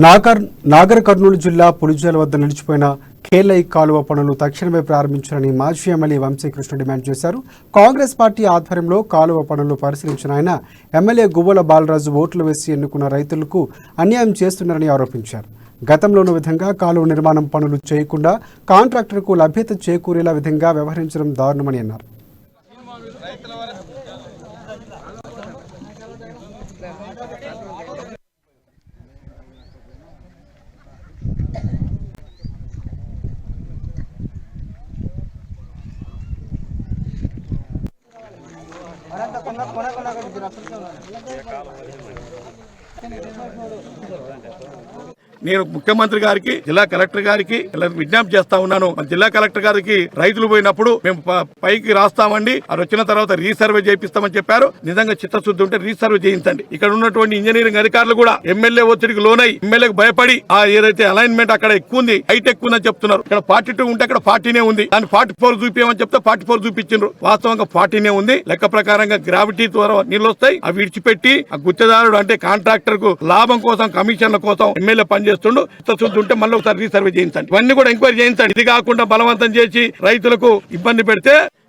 నాగర్ కర్నూలు జిల్లా పులిజాల వద్ద నిలిచిపోయిన కేలై కాలువ పనులు తక్షణమే ప్రారంభించాలని మాజీ ఎమ్మెల్యే వంశీకృష్ణ డిమాండ్ చేశారు. కాంగ్రెస్ పార్టీ ఆధ్వర్యంలో కాలువ పనులు పరిశీలించిన ఆయన ఎమ్మెల్యే గువ్వల బాలరాజు ఓట్లు వేసి ఎన్నుకున్న రైతులకు అన్యాయం చేస్తున్నారని ఆరోపించారు. గతంలోని విధంగా కాలువ నిర్మాణం పనులు చేయకుండా కాంట్రాక్టర్కు లభ్యత చేకూరేలా విధంగా వ్యవహరించడం దారుణమని అన్నారు. నేను ముఖ్యమంత్రి గారికి జిల్లా కలెక్టర్ గారికి విజ్ఞప్తి చేస్తా ఉన్నాను. జిల్లా కలెక్టర్ గారికి రైతులు పోయినప్పుడు మేము పైకి రాస్తామండి, అది వచ్చిన తర్వాత రీసర్వే చేపిస్తామని చెప్పారు. నిజంగా చిత్తశుద్ధి ఉంటే రీసర్వే చేయించండి. ఇక్కడ ఉన్నటువంటి ఇంజనీరింగ్ అధికారులు కూడా ఎమ్మెల్యే ఒత్తిడికి లోనై ఎమ్మెల్యేకి భయపడి ఆ ఏదైతే అలైన్మెంట్ అక్కడ ఎక్కువ ఉంది, హైట్ ఎక్కువ ఉందని చెప్తున్నారు. ఇక్కడ 42 ఉంటే అక్కడ 40 ఉంది. దాన్ని 44 చూపించమని చెప్తే 44 చూపించారు. వాస్తవంగా 40 ఉంది. లెక్క ప్రకారంగా గ్రావిటీ ద్వారా నీళ్ళు వస్తాయి. అవి విడిచిపెట్టి ఆ గుత్తదారుడు అంటే కాంట్రాక్టర్ కు లాభం కోసం కమిషన్ల కోసం ఎమ్మెల్యే పనిచేస్తుండు. చిత్తశుద్ధి ఉంటే మళ్ళీ ఒకసారి రీసర్వే చేయించండి. ఇవన్నీ కూడా ఎంక్వైరీ చేయించండి. ఇది కాకుండా బలవంతం చేసి రైతులకు ఇబ్బంది పెడితే